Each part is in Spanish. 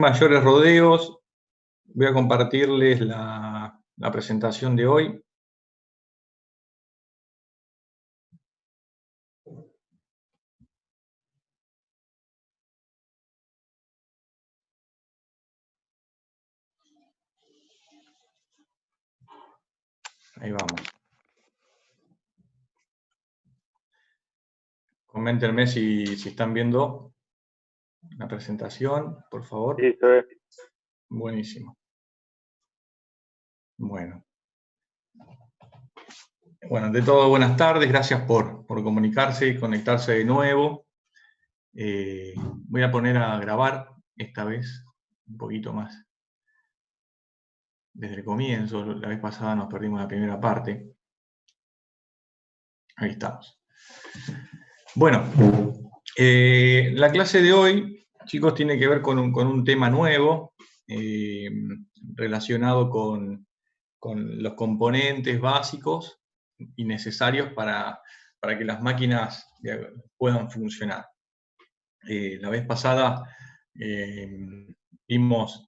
Mayores rodeos, voy a compartirles la presentación de hoy. Ahí vamos. Coméntenme si están viendo la presentación, por favor. Sí, se ve. Buenísimo. Bueno, de todo, buenas tardes. Gracias por comunicarse y conectarse de nuevo. Voy a poner a grabar esta vez un poquito más. Desde el comienzo, la vez pasada nos perdimos la primera parte. Ahí estamos. Bueno, la clase de hoy, chicos, tiene que ver con un tema nuevo relacionado con los componentes básicos y necesarios para que las máquinas puedan funcionar. La vez pasada vimos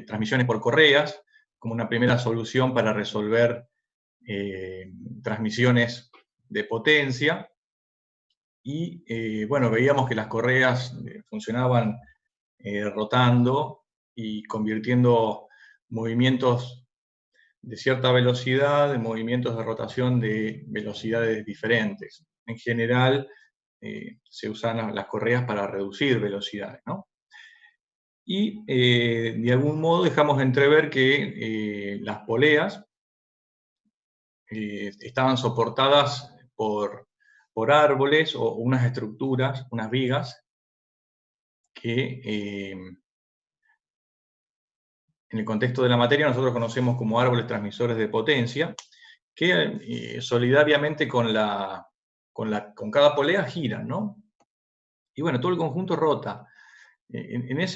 transmisiones por correas como una primera solución para resolver transmisiones de potencia. Y veíamos que las correas funcionaban rotando y convirtiendo movimientos de cierta velocidad en movimientos de rotación de velocidades diferentes. En general, se usan las correas para reducir velocidades, ¿no? Y de algún modo dejamos entrever que las poleas estaban soportadas por árboles o unas estructuras, unas vigas, que en el contexto de la materia nosotros conocemos como árboles transmisores de potencia, que solidariamente con cada polea giran, ¿no? Y bueno, todo el conjunto rota. Ante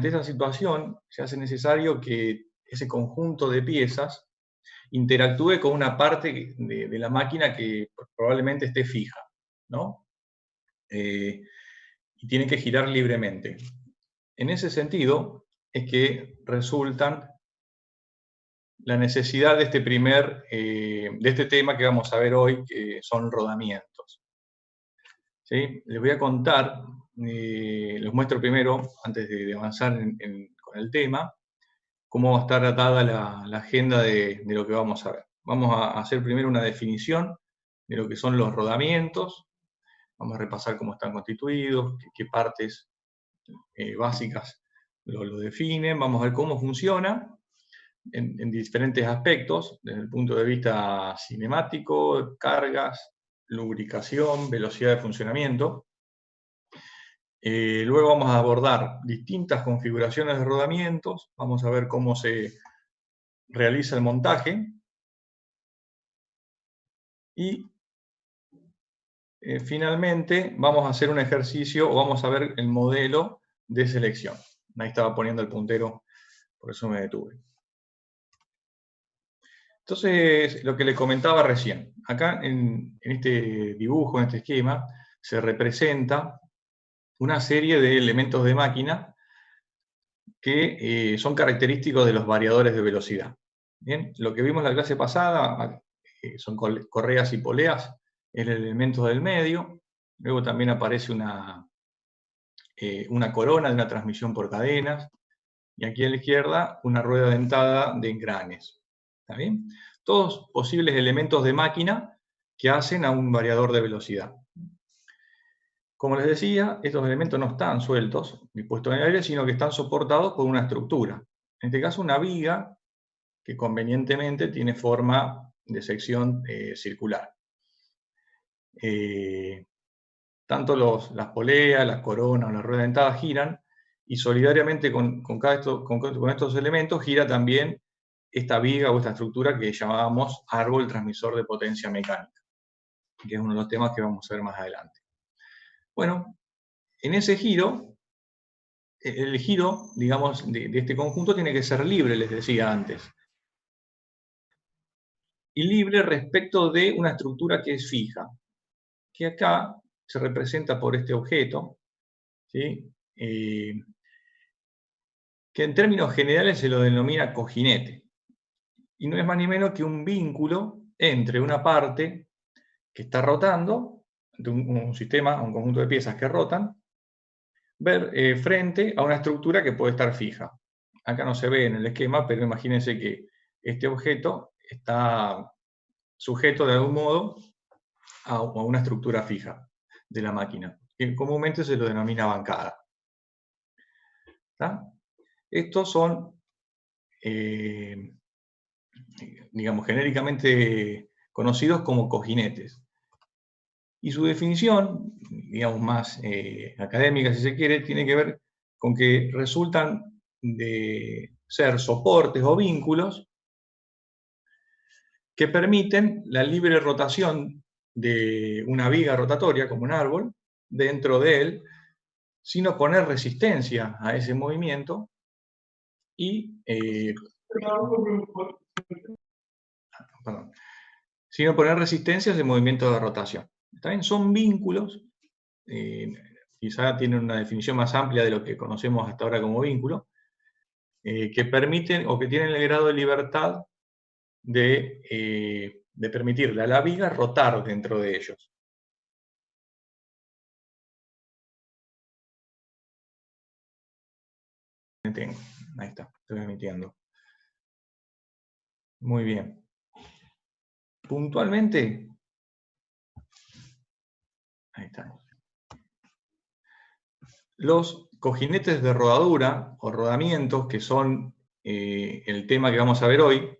esa situación se hace necesario que ese conjunto de piezas interactúe con una parte de la máquina que probablemente esté fija, ¿no? Y tiene que girar libremente. En ese sentido es que resultan la necesidad de este tema que vamos a ver hoy, que son rodamientos. ¿Sí? Les voy a contar, les muestro primero, antes de avanzar con el tema, cómo va a estar atada la agenda de lo que vamos a ver. Vamos a hacer primero una definición de lo que son los rodamientos. Vamos a repasar cómo están constituidos, qué partes básicas lo definen. Vamos a ver cómo funciona en diferentes aspectos, desde el punto de vista cinemático, cargas, lubricación, velocidad de funcionamiento. Luego vamos a abordar distintas configuraciones de rodamientos. Vamos a ver cómo se realiza el montaje. Y finalmente vamos a hacer un ejercicio, o vamos a ver el modelo de selección. Ahí estaba poniendo el puntero, por eso me detuve. Entonces, lo que les comentaba recién, acá en este dibujo, en este esquema, se representa una serie de elementos de máquina que son característicos de los variadores de velocidad. Bien, lo que vimos en la clase pasada son correas y poleas, el elemento del medio. Luego también aparece una corona de una transmisión por cadenas. Y aquí a la izquierda, una rueda dentada de engranes. ¿Está bien? Todos posibles elementos de máquina que hacen a un variador de velocidad. Como les decía, estos elementos no están sueltos, dispuestos en el aire, sino que están soportados por una estructura. En este caso, una viga que convenientemente tiene forma de sección circular. Tanto las poleas, las coronas o las ruedas dentadas giran, y solidariamente con estos elementos gira también esta viga o esta estructura que llamábamos árbol transmisor de potencia mecánica, que es uno de los temas que vamos a ver más adelante. Bueno, en ese giro, el giro, digamos, de este conjunto tiene que ser libre, les decía antes. Y libre respecto de una estructura que es fija, que acá se representa por este objeto, ¿sí? que en términos generales se lo denomina cojinete. Y no es más ni menos que un vínculo entre una parte que está rotando, de un sistema, un conjunto de piezas que rotan, frente a una estructura que puede estar fija. Acá no se ve en el esquema, pero imagínense que este objeto está sujeto de algún modo a una estructura fija de la máquina, que comúnmente se lo denomina bancada. ¿Está? Estos son, digamos, genéricamente conocidos como cojinetes. Y su definición, digamos, más académica, si se quiere, tiene que ver con que resultan de ser soportes o vínculos que permiten la libre rotación de una viga rotatoria, como un árbol, dentro de él, sin oponer resistencia a ese movimiento y sin oponer resistencia a ese movimiento de rotación. También son vínculos, quizá tienen una definición más amplia de lo que conocemos hasta ahora como vínculo, que permiten o que tienen el grado de libertad de permitirle a la viga rotar dentro de ellos. Ahí está, estoy emitiendo. Muy bien. Puntualmente, ahí está. Los cojinetes de rodadura o rodamientos, que son el tema que vamos a ver hoy,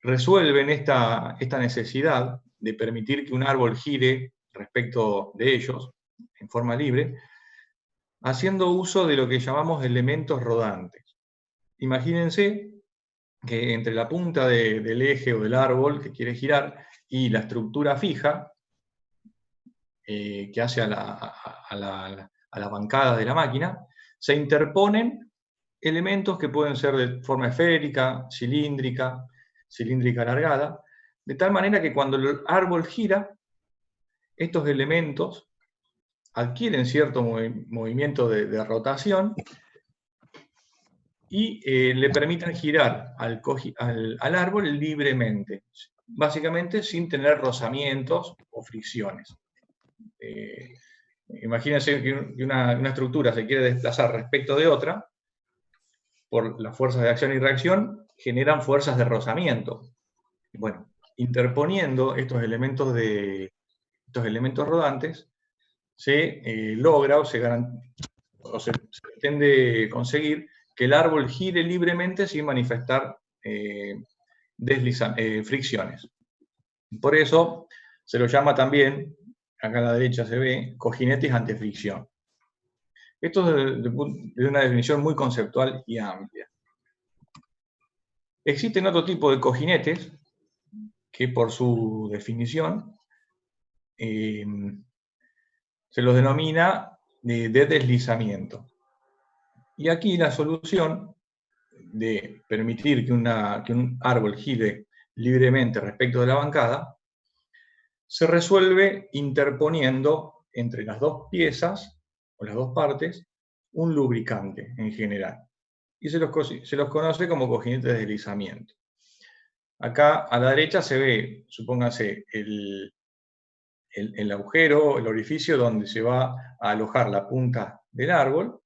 resuelven esta necesidad de permitir que un árbol gire respecto de ellos en forma libre, haciendo uso de lo que llamamos elementos rodantes. Imagínense que entre la punta del eje o del árbol que quiere girar y la estructura fija que hace a la bancada de la máquina, se interponen elementos que pueden ser de forma esférica, cilíndrica alargada, de tal manera que cuando el árbol gira, estos elementos adquieren cierto movimiento de rotación y le permiten girar al árbol libremente, básicamente sin tener rozamientos o fricciones. Imagínense que una estructura se quiere desplazar respecto de otra, por las fuerzas de acción y reacción, generan fuerzas de rozamiento. Bueno, interponiendo estos elementos rodantes, se logra o se pretende conseguir que el árbol gire libremente sin manifestar fricciones. Por eso se lo llama también, acá a la derecha se ve, cojinetes antifricción. Esto es de una definición muy conceptual y amplia. Existen otro tipo de cojinetes que por su definición se los denomina de deslizamiento. Y aquí la solución de permitir que un árbol gire libremente respecto de la bancada se resuelve interponiendo entre las dos piezas o las dos partes un lubricante en general. Y se los conoce como cojinetes de deslizamiento. Acá a la derecha se ve, supóngase, el agujero, el orificio donde se va a alojar la punta del árbol.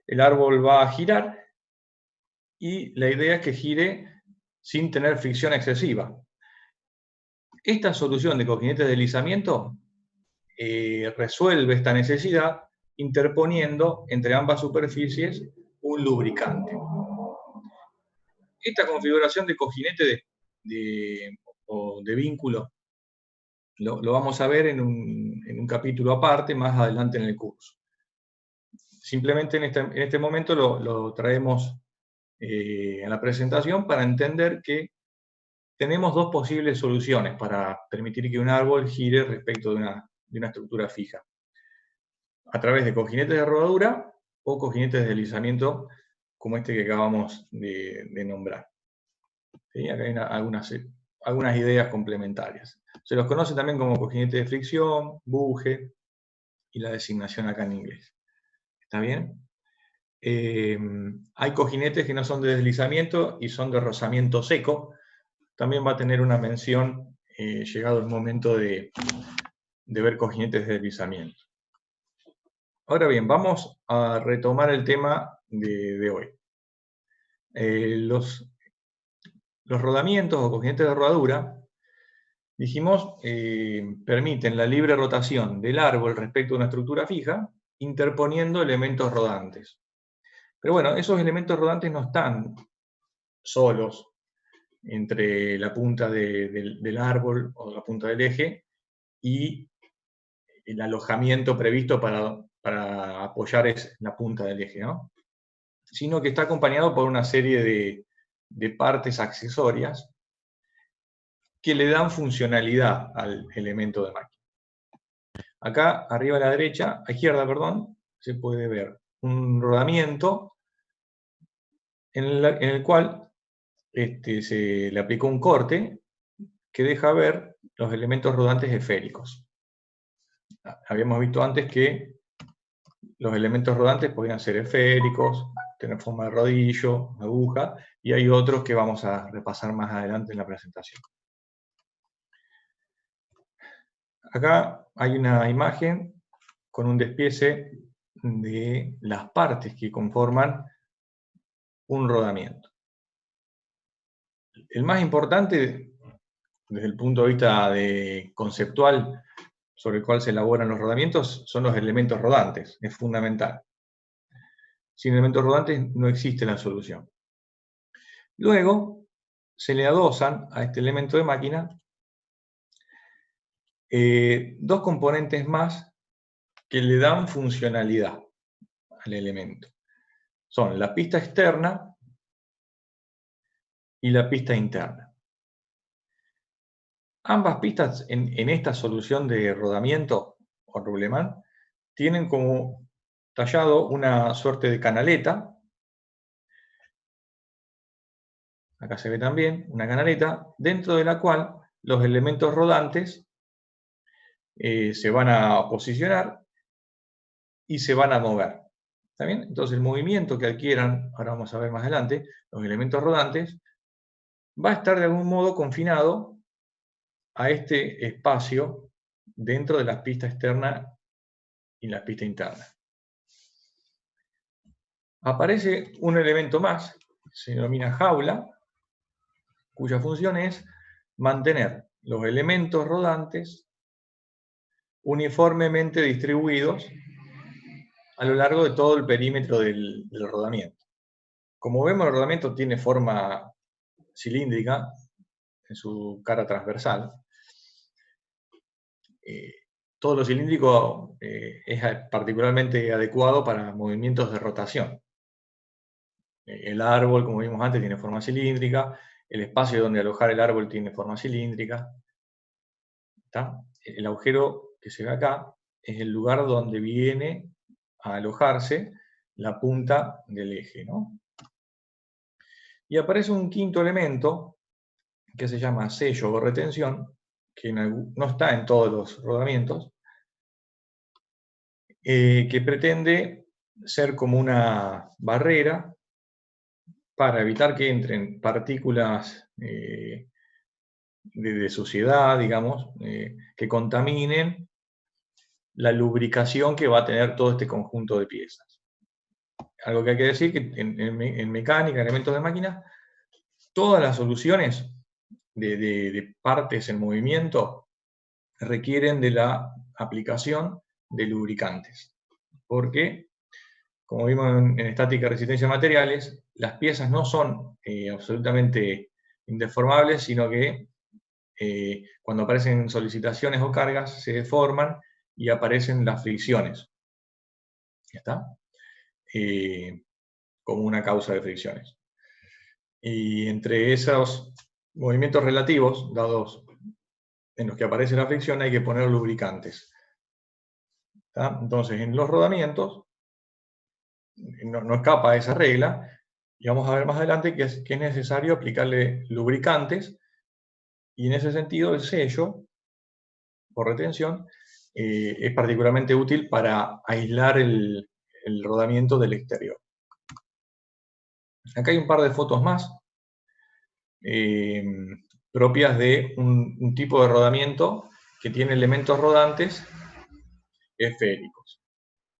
El árbol va a girar y la idea es que gire sin tener fricción excesiva. Esta solución de cojinetes de deslizamiento resuelve esta necesidad interponiendo entre ambas superficies un lubricante. Esta configuración de cojinete o de vínculo lo vamos a ver en un capítulo aparte más adelante en el curso. Simplemente en este momento lo traemos en la presentación para entender que tenemos dos posibles soluciones para permitir que un árbol gire respecto de una estructura fija. A través de cojinetes de rodadura o cojinetes de deslizamiento como este que acabamos de nombrar. ¿Sí? Acá hay algunas ideas complementarias. Se los conoce también como cojinete de fricción, buje y la designación acá en inglés. ¿Está bien? hay cojinetes que no son de deslizamiento y son de rozamiento seco. También va a tener una mención llegado el momento de ver cojinetes de deslizamiento. Ahora bien, vamos a retomar el tema de hoy. Los rodamientos o cojinetes de rodadura, dijimos, permiten la libre rotación del árbol respecto a una estructura fija, interponiendo elementos rodantes. Pero bueno, esos elementos rodantes no están solos entre la punta del árbol o la punta del eje y el alojamiento previsto para apoyar la punta del eje, ¿no? Sino que está acompañado por una serie de partes accesorias que le dan funcionalidad al elemento de máquina. Acá, arriba a la derecha, a izquierda, perdón, se puede ver un rodamiento en el cual se le aplicó un corte que deja ver los elementos rodantes esféricos. Habíamos visto antes que los elementos rodantes podían ser esféricos, tener forma de rodillo, aguja, y hay otros que vamos a repasar más adelante en la presentación. Acá hay una imagen con un despiece de las partes que conforman un rodamiento. El más importante, desde el punto de vista conceptual sobre el cual se elaboran los rodamientos, son los elementos rodantes, es fundamental. Sin elementos rodantes no existe la solución. Luego, se le adosan a este elemento de máquina dos componentes más que le dan funcionalidad al elemento. Son la pista externa y la pista interna. Ambas pistas en esta solución de rodamiento o Rubleman tienen como tallado una suerte de canaleta. Acá se ve también una canaleta dentro de la cual los elementos rodantes se van a posicionar y se van a mover. ¿Está bien? Entonces el movimiento que adquieran, ahora vamos a ver más adelante, los elementos rodantes, va a estar de algún modo confinado a este espacio dentro de la pista externa y la pista interna. Aparece un elemento más, se denomina jaula, cuya función es mantener los elementos rodantes uniformemente distribuidos a lo largo de todo el perímetro del rodamiento. Como vemos, el rodamiento tiene forma cilíndrica en su cara transversal. Todo lo cilíndrico es particularmente adecuado para movimientos de rotación. El árbol, como vimos antes, tiene forma cilíndrica, el espacio donde alojar el árbol tiene forma cilíndrica. ¿Está? El agujero que se ve acá es el lugar donde viene a alojarse la punta del eje, ¿no? Y aparece un quinto elemento que se llama sello o retención, que no está en todos los rodamientos, que pretende ser como una barrera para evitar que entren partículas de suciedad, digamos, que contaminen la lubricación que va a tener todo este conjunto de piezas. Algo que hay que decir, que en mecánica, elementos de máquina, todas las soluciones de partes en movimiento requieren de la aplicación de lubricantes. Porque, como vimos en estática y resistencia de materiales, las piezas no son absolutamente indeformables, sino que cuando aparecen solicitaciones o cargas se deforman y aparecen las fricciones. ¿Ya está? Como una causa de fricciones. Y entre esos movimientos relativos, dados en los que aparece la fricción, hay que poner lubricantes. ¿Está? Entonces, en los rodamientos, no escapa a esa regla, y vamos a ver más adelante que es necesario aplicarle lubricantes, y en ese sentido el sello, por retención, es particularmente útil para aislar el rodamiento del exterior. Acá hay un par de fotos más, propias de un tipo de rodamiento que tiene elementos rodantes esféricos.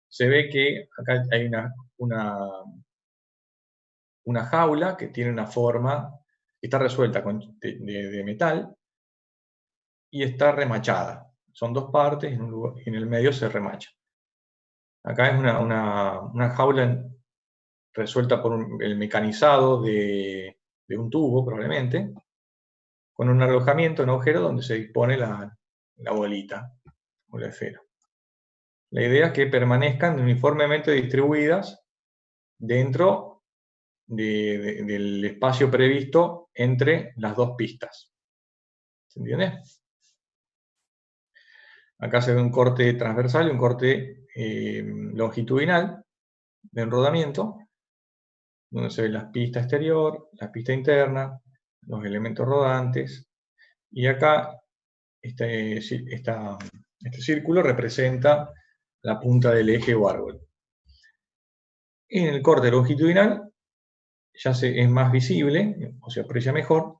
Se ve que acá hay una jaula que tiene una forma, está resuelta de metal y está remachada. Son dos partes y en el medio se remacha. Acá es una jaula resuelta por el mecanizado de un tubo, probablemente, con un alojamiento, un agujero donde se dispone la bolita o la esfera. La idea es que permanezcan uniformemente distribuidas dentro del espacio previsto entre las dos pistas. ¿Se entiende? Acá se ve un corte transversal y un corte longitudinal de enrodamiento, donde se ve la pista exterior, la pista interna, los elementos rodantes, y acá este círculo representa la punta del eje o árbol. En el corte longitudinal ya es más visible, o se aprecia mejor,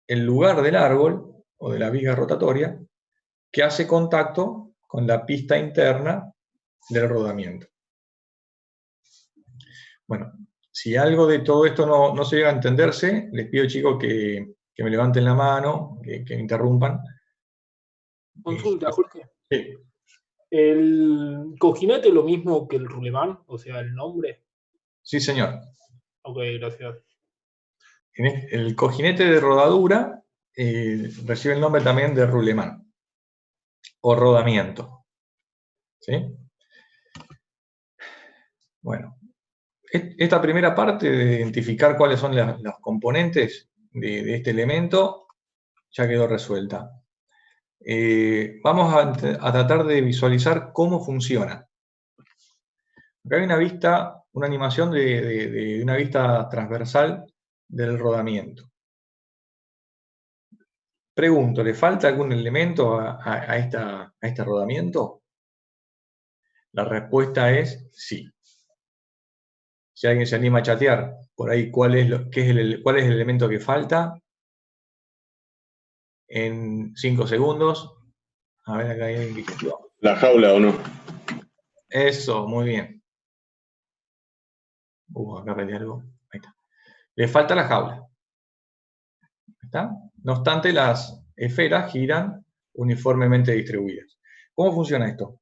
el lugar del árbol o de la viga rotatoria que hace contacto con la pista interna del rodamiento. Bueno, si algo de todo esto no se llega a entenderse, les pido, chicos, que me levanten la mano, que me interrumpan. Consulta, Jorge. Sí. ¿El cojinete es lo mismo que el rulemán? O sea, el nombre. Sí, señor. Ok, gracias. El cojinete de rodadura recibe el nombre también de rulemán o rodamiento. ¿Sí? Bueno, esta primera parte de identificar cuáles son los componentes de este elemento ya quedó resuelta. Vamos a tratar de visualizar cómo funciona. Acá hay una animación de una vista transversal del rodamiento. Pregunto, ¿le falta algún elemento a este rodamiento? La respuesta es sí. Si alguien se anima a chatear por ahí cuál es el elemento que falta, en 5 segundos. A ver, acá hay alguien que escribió. ¿La jaula o no? Eso, muy bien. Acá aprendí algo. Ahí está. Le falta la jaula. ¿Está? No obstante, las esferas giran uniformemente distribuidas. ¿Cómo funciona esto?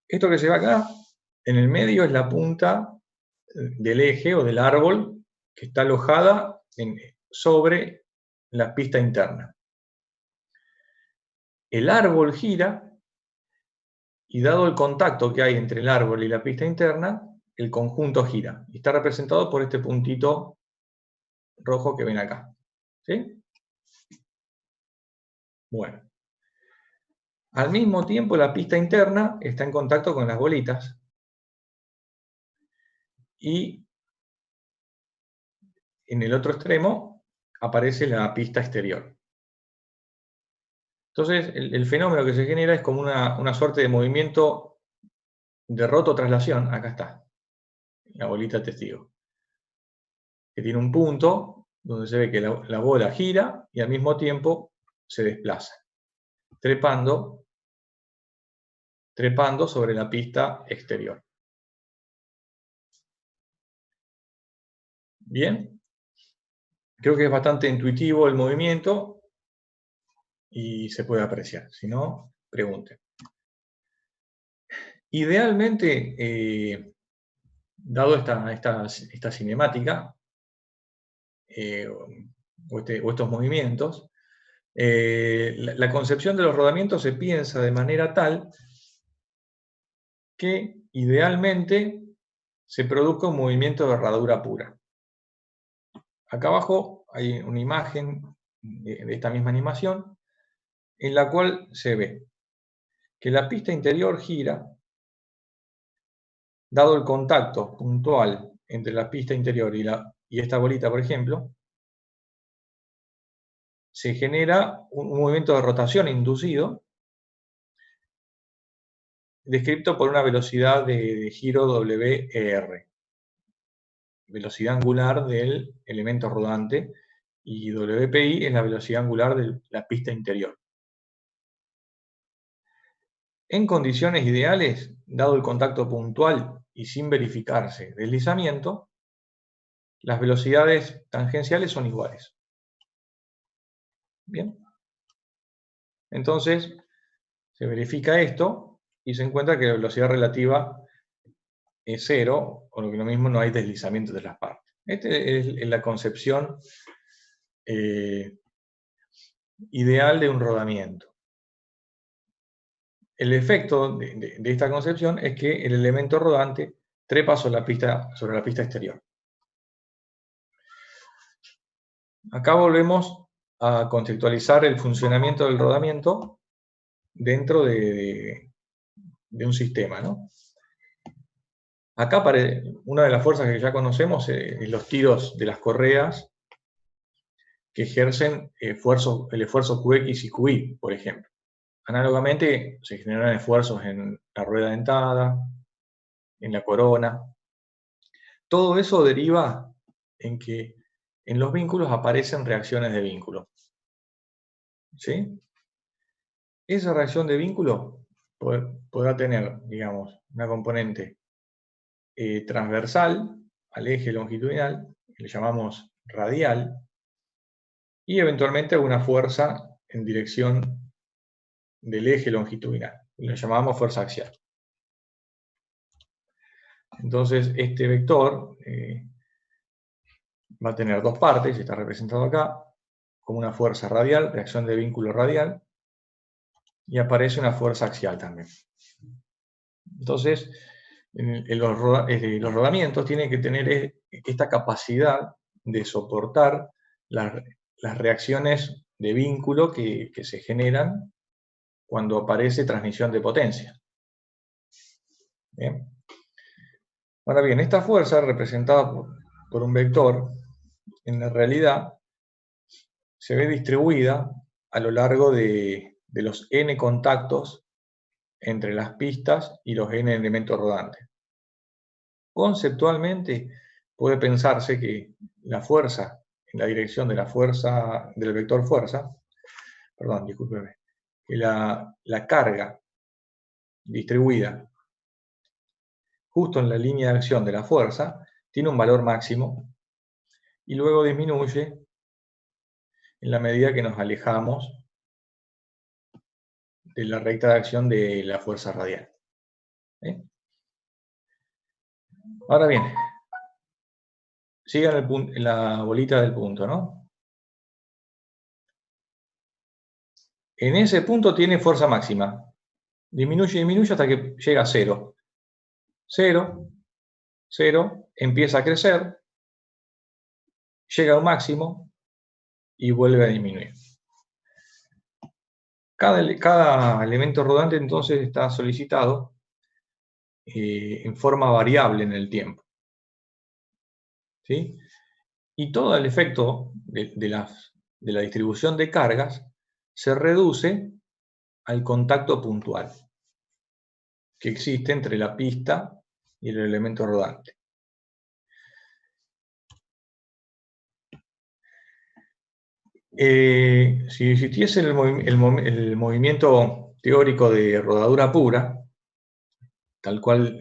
Esto que se ve acá, en el medio, es la punta del eje o del árbol que está alojada sobre la pista interna. El árbol gira y dado el contacto que hay entre el árbol y la pista interna, el conjunto gira. Y está representado por este puntito rojo que ven acá. ¿Sí? Bueno. Al mismo tiempo, la pista interna está en contacto con las bolitas. Y en el otro extremo aparece la pista exterior. Entonces, el fenómeno que se genera es como una suerte de movimiento de rototraslación. Acá está, la bolita testigo. Que tiene un punto donde se ve que la bola gira y al mismo tiempo se desplaza, trepando sobre la pista exterior. Bien, creo que es bastante intuitivo el movimiento y se puede apreciar. Si no, pregunten. Idealmente, dado esta cinemática o estos movimientos, la concepción de los rodamientos se piensa de manera tal que idealmente se produzca un movimiento de herradura pura. Acá abajo hay una imagen de esta misma animación en la cual se ve que la pista interior gira, dado el contacto puntual entre la pista interior y esta bolita, por ejemplo, se genera un movimiento de rotación inducido descrito por una velocidad de giro WR. velocidad angular del elemento rodante, y WPI es la velocidad angular de la pista interior. En condiciones ideales, dado el contacto puntual y sin verificarse deslizamiento, las velocidades tangenciales son iguales. Bien. Entonces, se verifica esto y se encuentra que la velocidad relativa es cero, o lo que lo mismo, no hay deslizamiento de las partes. Esta es la concepción ideal de un rodamiento. El efecto de esta concepción es que el elemento rodante trepa sobre la pista exterior. Acá volvemos a conceptualizar el funcionamiento del rodamiento dentro de un sistema, ¿no? Acá una de las fuerzas que ya conocemos es los tiros de las correas que ejercen el esfuerzo QX y QY, por ejemplo. Análogamente, se generan esfuerzos en la rueda dentada, en la corona. Todo eso deriva en que en los vínculos aparecen reacciones de vínculo. ¿Sí? Esa reacción de vínculo podrá tener, digamos, una componente transversal al eje longitudinal, que le llamamos radial, y eventualmente una fuerza en dirección del eje longitudinal, y lo llamamos fuerza axial. Entonces, este vector va a tener dos partes, está representado acá, como una fuerza radial, reacción de vínculo radial, y aparece una fuerza axial también. Entonces, los rodamientos tienen que tener esta capacidad de soportar las reacciones de vínculo que se generan cuando aparece transmisión de potencia. Bien. Ahora bien, esta fuerza representada por un vector, en la realidad, se ve distribuida a lo largo de los n contactos entre las pistas y los n elementos rodantes. Conceptualmente, puede pensarse que la fuerza en la dirección de del vector fuerza, perdón, discúlpeme, que la carga distribuida justo en la línea de acción de la fuerza tiene un valor máximo y luego disminuye en la medida que nos alejamos de la recta de acción de la fuerza radial. ¿Eh? Ahora bien, sigan la bolita del punto, ¿no? En ese punto tiene fuerza máxima. Disminuye hasta que llega a 0. 0, 0, empieza a crecer, llega a un máximo y vuelve a disminuir. Cada elemento rodante entonces está solicitado en forma variable en el tiempo. ¿Sí? Y todo el efecto de la distribución de cargas se reduce al contacto puntual que existe entre la pista y el elemento rodante. Si existiese el movimiento teórico de rodadura pura, tal cual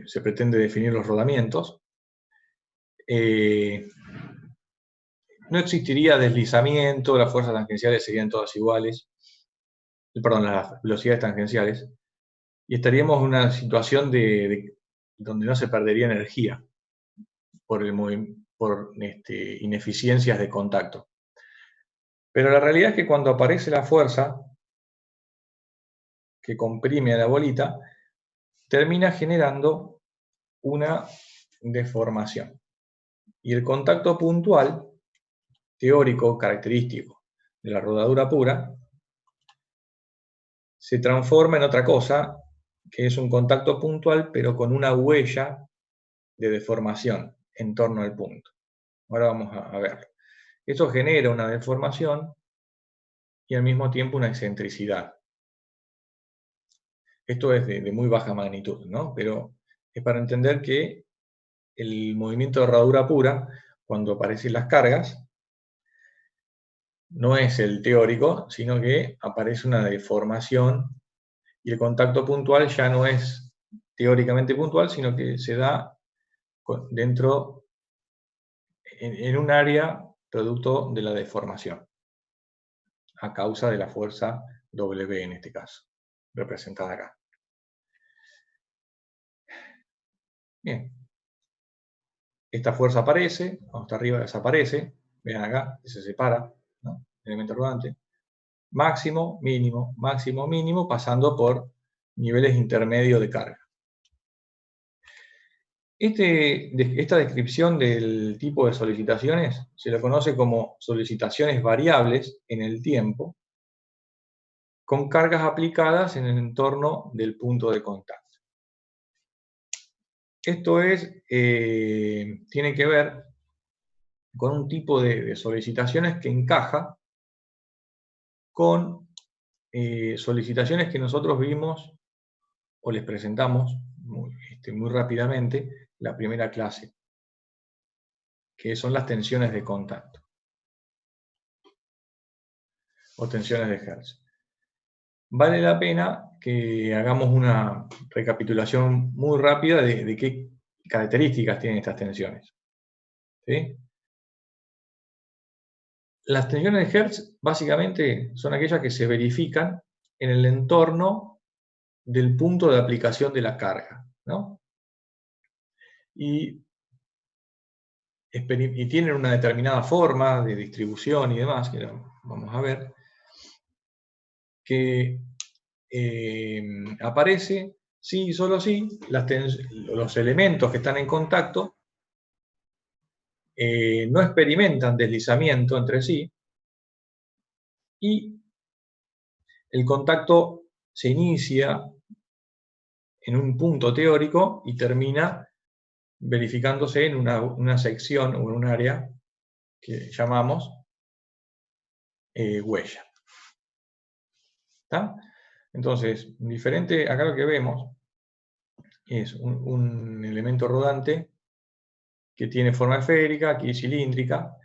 se pretende definir los rodamientos, no existiría deslizamiento, las fuerzas tangenciales serían todas iguales, perdón, las velocidades tangenciales, y estaríamos en una situación donde no se perdería energía por ineficiencias de contacto. Pero la realidad es que cuando aparece la fuerza que comprime a la bolita, termina generando una deformación. Y el contacto puntual, teórico, característico de la rodadura pura, se transforma en otra cosa, que es un contacto puntual, pero con una huella de deformación en torno al punto. Ahora vamos a verlo. Eso genera una deformación y al mismo tiempo una excentricidad. Esto es de muy baja magnitud, ¿no? Pero es para entender que el movimiento de herradura pura, cuando aparecen las cargas, no es el teórico, sino que aparece una deformación y el contacto puntual ya no es teóricamente puntual, sino que se da dentro, en un área producto de la deformación, a causa de la fuerza W en este caso, representada acá. Bien. Esta fuerza aparece, cuando está arriba desaparece, vean acá, se separa, ¿no? Elemento rodante. Máximo, mínimo, pasando por niveles intermedios de carga. Esta descripción del tipo de solicitaciones se lo conoce como solicitaciones variables en el tiempo, con cargas aplicadas en el entorno del punto de contacto. Esto tiene que ver con un tipo de solicitaciones que encaja con solicitaciones que nosotros vimos o les presentamos muy rápidamente la primera clase, que son las tensiones de contacto o tensiones de Hertz. Vale la pena que hagamos una recapitulación muy rápida de qué características tienen estas tensiones. ¿Sí? Las tensiones de Hertz básicamente son aquellas que se verifican en el entorno del punto de aplicación de la carga, ¿no? Y tienen una determinada forma de distribución y demás, que vamos a ver, que aparece, sí y solo sí, los elementos que están en contacto no experimentan deslizamiento entre sí y el contacto se inicia en un punto teórico y termina verificándose en una sección o en un área que llamamos huella. ¿Está? Entonces, acá lo que vemos es un elemento rodante que tiene forma esférica, aquí cilíndrica,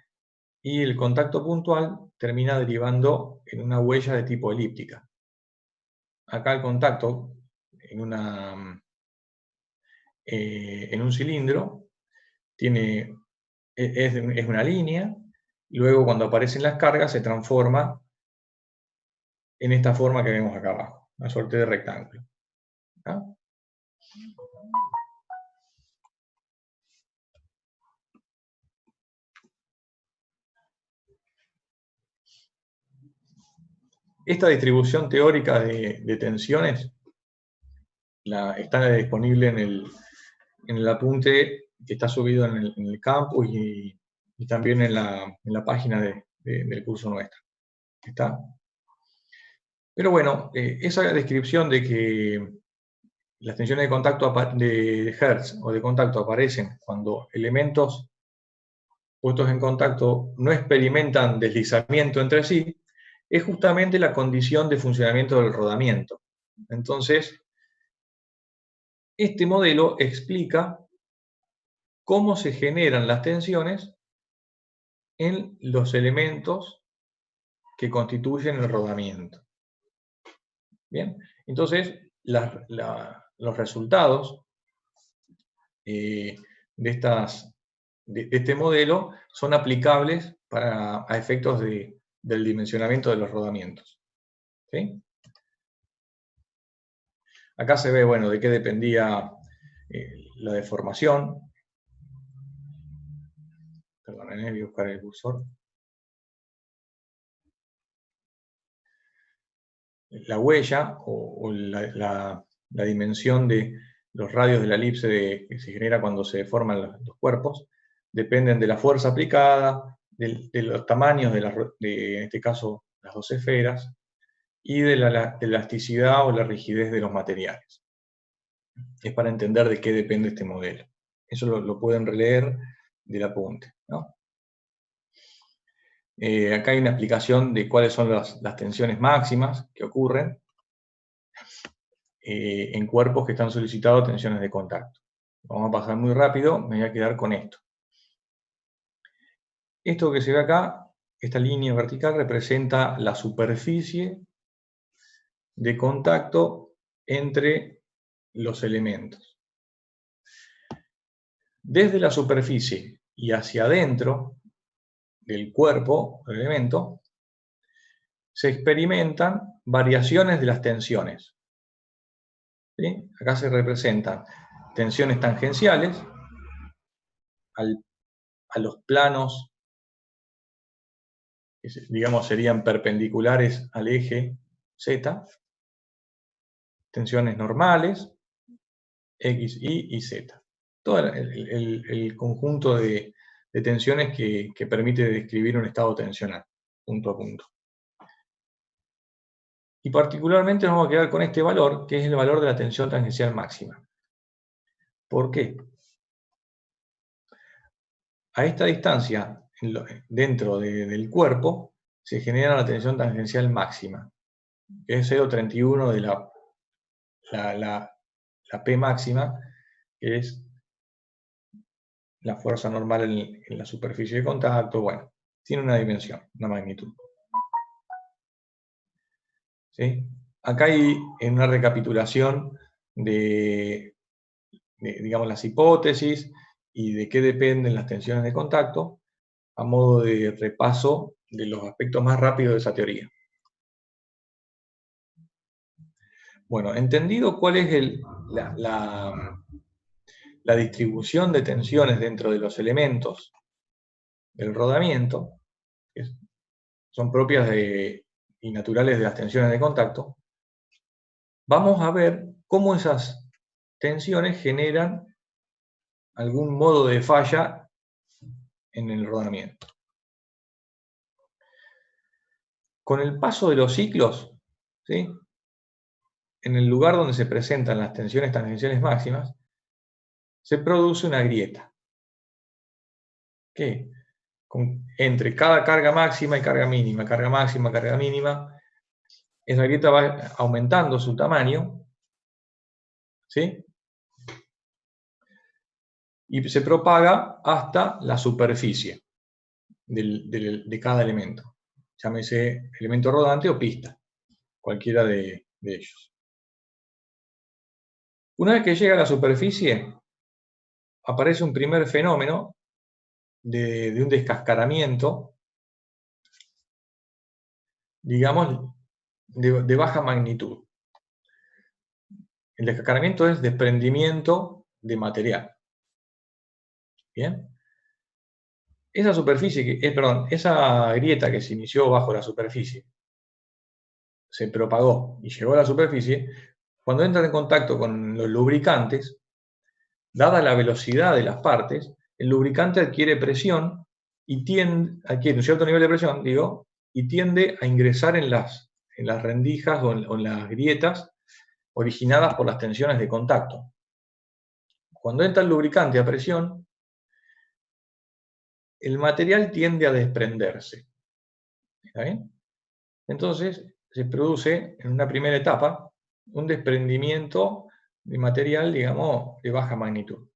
y el contacto puntual termina derivando en una huella de tipo elíptica. Acá el contacto en un cilindro es una línea, y luego cuando aparecen las cargas se transforma en esta forma que vemos acá abajo, una suerte de rectángulo. ¿Ah? Esta distribución teórica de tensiones está disponible en el apunte que está subido en el campus y también en la página del curso nuestro. ¿Está? Pero bueno, esa descripción de que las tensiones de contacto de Hertz o de contacto aparecen cuando elementos puestos en contacto no experimentan deslizamiento entre sí, es justamente la condición de funcionamiento del rodamiento. Entonces, este modelo explica cómo se generan las tensiones en los elementos que constituyen el rodamiento. Bien, entonces los resultados de este modelo son aplicables a efectos del dimensionamiento de los rodamientos. ¿Sí? Acá se ve, bueno, de qué dependía la deformación. Perdón, voy a buscar el cursor. La huella o la dimensión de los radios de la elipse que se genera cuando se forman los cuerpos dependen de la fuerza aplicada, de los tamaños en este caso, las dos esferas, y de la elasticidad o la rigidez de los materiales. Es para entender de qué depende este modelo. Eso lo pueden releer del apunte, ¿no? Acá hay una explicación de cuáles son las tensiones máximas que ocurren en cuerpos que están solicitados tensiones de contacto. Vamos a pasar muy rápido, me voy a quedar con esto. Esto que se ve acá, esta línea vertical, representa la superficie de contacto entre los elementos. Desde la superficie y hacia adentro del cuerpo del elemento, se experimentan variaciones de las tensiones. ¿Sí? Acá se representan tensiones tangenciales a los planos, que digamos serían perpendiculares al eje Z, tensiones normales, X, Y y Z. Todo el conjunto de tensiones que permite describir un estado tensional, punto a punto. Y particularmente nos vamos a quedar con este valor, que es el valor de la tensión tangencial máxima. ¿Por qué? A esta distancia, dentro del cuerpo, se genera la tensión tangencial máxima, que es 0,31 de la P máxima, que es la fuerza normal en la superficie de contacto. Bueno, tiene una dimensión, una magnitud. ¿Sí? Acá hay en una recapitulación de, digamos, las hipótesis y de qué dependen las tensiones de contacto, a modo de repaso de los aspectos más rápidos de esa teoría. Bueno, entendido cuál es la distribución de tensiones dentro de los elementos del rodamiento, que son propias y naturales de las tensiones de contacto, vamos a ver cómo esas tensiones generan algún modo de falla en el rodamiento. Con el paso de los ciclos, ¿sí?, en el lugar donde se presentan las tensiones tangenciales máximas, se produce una grieta, que entre cada carga máxima y carga mínima, carga máxima, carga mínima, esa grieta va aumentando su tamaño, ¿sí?, y se propaga hasta la superficie de cada elemento. Llámese elemento rodante o pista, cualquiera de ellos. Una vez que llega a la superficie, aparece un primer fenómeno de un descascaramiento, digamos, de baja magnitud. El descascaramiento es desprendimiento de material. ¿Bien? Esa superficie, esa grieta que se inició bajo la superficie, se propagó y llegó a la superficie. Cuando entra en contacto con los lubricantes, dada la velocidad de las partes, el lubricante adquiere presión y adquiere un cierto nivel de presión, y tiende a ingresar en las rendijas o en las grietas originadas por las tensiones de contacto. Cuando entra el lubricante a presión, el material tiende a desprenderse. ¿Está bien? Entonces, se produce en una primera etapa un desprendimiento de material, digamos, de baja magnitud.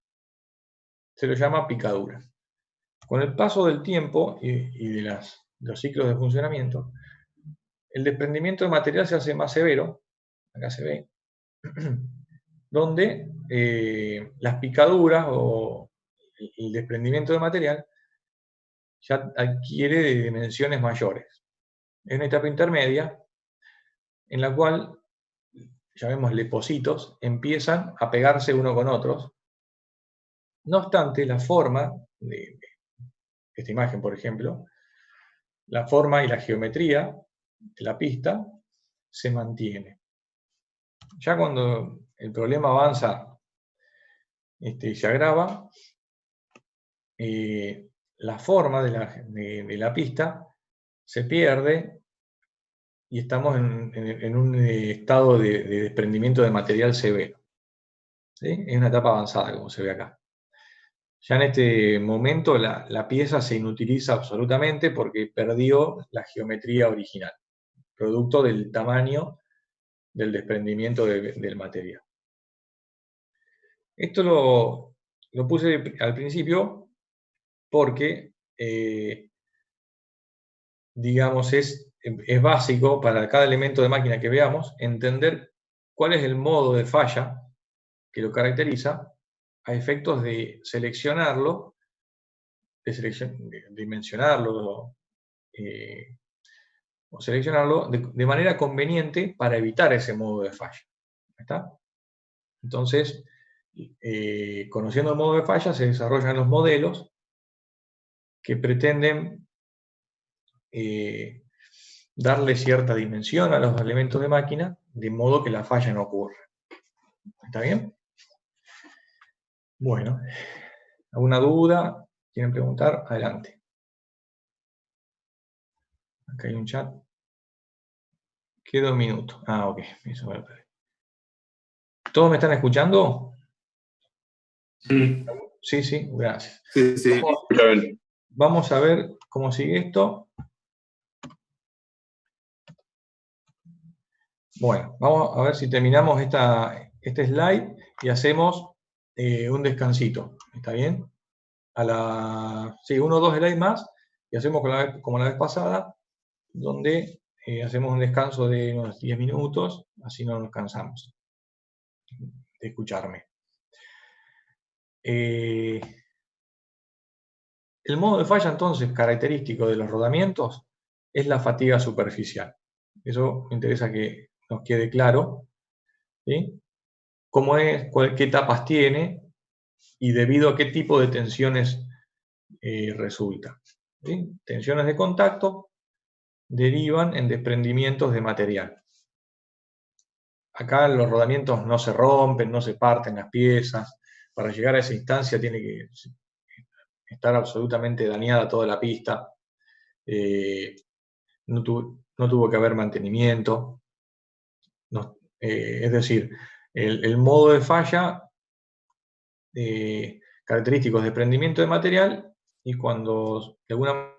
Se lo llama picadura. Con el paso del tiempo y de los ciclos de funcionamiento, el desprendimiento de material se hace más severo, acá se ve, donde las picaduras o el desprendimiento de material ya adquiere de dimensiones mayores. Es una etapa intermedia en la cual, llamémosle pocitos, empiezan a pegarse uno con otros. No obstante, la forma de esta imagen, por ejemplo, la forma y la geometría de la pista se mantiene. Ya cuando el problema avanza y se agrava, la forma de la pista se pierde y estamos en un estado de desprendimiento de material severo. ¿Sí? Es una etapa avanzada, como se ve acá. Ya en este momento la pieza se inutiliza absolutamente porque perdió la geometría original, producto del tamaño del desprendimiento del material. Esto lo puse al principio porque, digamos, es básico para cada elemento de máquina que veamos entender cuál es el modo de falla que lo caracteriza a efectos de seleccionarlo, de dimensionarlo o seleccionarlo de manera conveniente para evitar ese modo de falla. ¿Está? Entonces, conociendo el modo de falla, se desarrollan los modelos que pretenden darle cierta dimensión a los elementos de máquina, de modo que la falla no ocurra. ¿Está bien? Bueno, ¿alguna duda? ¿Quieren preguntar? Adelante. Acá hay un chat. Queda un minuto. Ah, ok. Eso me lo perdí. ¿Todos me están escuchando? Sí. Sí, sí, gracias. Sí, sí. Vamos a ver cómo sigue esto. Bueno, vamos a ver si terminamos este slide y hacemos un descansito. ¿Está bien? Sí, 1 o 2 slides más y hacemos como la vez pasada, donde hacemos un descanso de unos 10 minutos, así no nos cansamos de escucharme. El modo de falla, entonces, característico de los rodamientos es la fatiga superficial. Eso me interesa que nos quede claro, ¿sí? Cómo es, qué etapas tiene y debido a qué tipo de tensiones resulta. ¿Sí? Tensiones de contacto derivan en desprendimientos de material. Acá los rodamientos no se rompen, no se parten las piezas. Para llegar a esa instancia tiene que estar absolutamente dañada toda la pista. No tuvo que haber mantenimiento. Es decir, el modo de falla característicos de desprendimiento de material y cuando de alguna